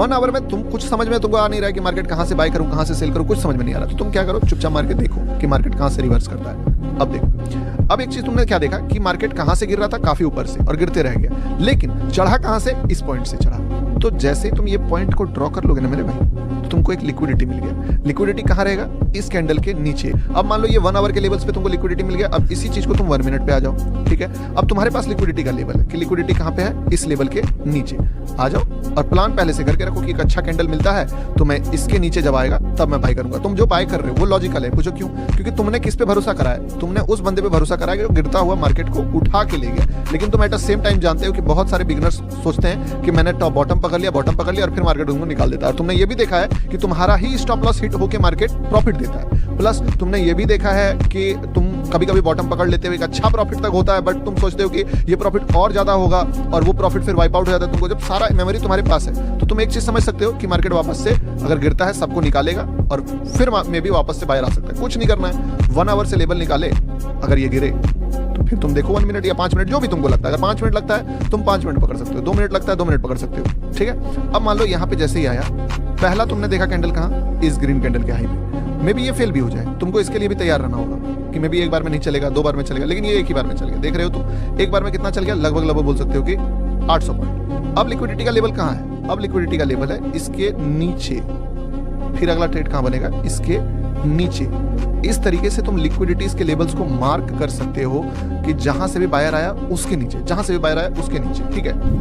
1 our में तुम कुछ समझ में तुमको आ नहीं रहा है कि मार्केट कहां से बाय करूं, कहां से सेल करूं, कुछ समझ में नहीं आ रहा, तो तुम क्या करो, चुपचाप मार्केट देखो कि मार्केट कहां से रिवर्स करता है। अब देखो, अब एक चीज तुमने क्या देखा कि मार्केट कहां से गिर रहा था, काफी ऊपर से, और गिरते रह गया, लेकिन चढ़ा कहां से, इस पॉइंट से चढ़ा। तो जैसे ही तुम ये पॉइंट को ड्रॉ कर लोगे ना मेरे भाई, तो तुमको एक लिक्विडिटी मिल गया। लिक्विडिटी कहां रहेगा, इस कैंडल के नीचे। अब मान लो ये 1 आवर के लेवल्स पे तुमको लिक्विडिटी मिल गया। अब इसी चीज को तुम 1 मिनट पे आ जाओ, ठीक है। अब तुम्हारे पास लिक्विडिटी का लेवल है कि लिक्विडिटी कहां पे है, इस लेवल के नीचे आ जाओ, और प्लान पहले से करके रखो कि एक अच्छा कैंडल मिलता है तो मैं इसके नीचे जब आएगा तब मैं बाय करूंगा। तुम जो बाय कर रहे हो वो लॉजिकल है, पूछो क्यों? क्योंकि तुमने किस पे भरोसा करा है, तुमने उस बंदे पे भरोसा करा है जो गिरता हुआ मार्केट को उठा के ले गया। लेकिन तुम एट द सेम टाइम जानते हो कि बहुत सारे बिगिनर्स सोचते हैं कि मैंने टॉप बॉटम पकड़ लिया और फिर मार्केट उनको निकाल देता है। और तुमने ये भी देखा है कि तुम्हारा ही स्टॉप लॉस हिट होकर मार्केट प्रॉफिट देता है। प्लस तुमने ये भी देखा है कि तुम कभी कभी बॉटम पकड़ लेते हो, एक अच्छा प्रॉफिट तक होता है, बट तुम सोचते हो कि ये प्रॉफिट और ज्यादा होगा, और वो प्रॉफिट फिर वाइप आउट हो जाता है। तुमको जब सारा मेमोरी तुम्हारे पास है तो तुम एक चीज समझ सकते हो कि मार्केट वापस से अगर गिरता है सबको निकालेगा, और फिर मे भी वापस से बाहर आ सकता है। कुछ नहीं करना है, 1 आवर से लेवल निकाले, अगर ये गिरे तो फिर तुम देखो 1 मिनट या 5 मिनट, जो भी तुमको लगता है। अगर 5 मिनट लगता है तुम 5 मिनट पकड़ सकते हो, 2 मिनट लगता है 2 मिनट पकड़ सकते हो, ठीक है। अब मान लो यहाँ पे जैसे ही आया, पहला तुमने देखा कैंडल कहाँ, इस ग्रीन कैंडल के हाई पे। मे भी ये फेल भी हो जाए, तुमको इसके लिए भी तैयार रहना होगा कि मे भी एक बार में नहीं चलेगा, 2 बार में चलेगा, लेकिन ये एक ही बार में चल गया। देख रहे हो तुम, एक बार में कितना चल गया, लगभग बोल सकते हो कि 800 पॉइंट। अब लिक्विडिटी का लेवल कहाँ है, अब लिक्विडिटी का लेवल है इसके नीचे। फिर अगला ट्रेड कहाँ बनेगा, इसके नीचे। इस तरीके से तुम लिक्विडिटीज के लेवल्स को मार्क कर सकते हो कि जहां से भी बायर आया उसके नीचे, जहां से भी बायर आया उसके नीचे, ठीक है।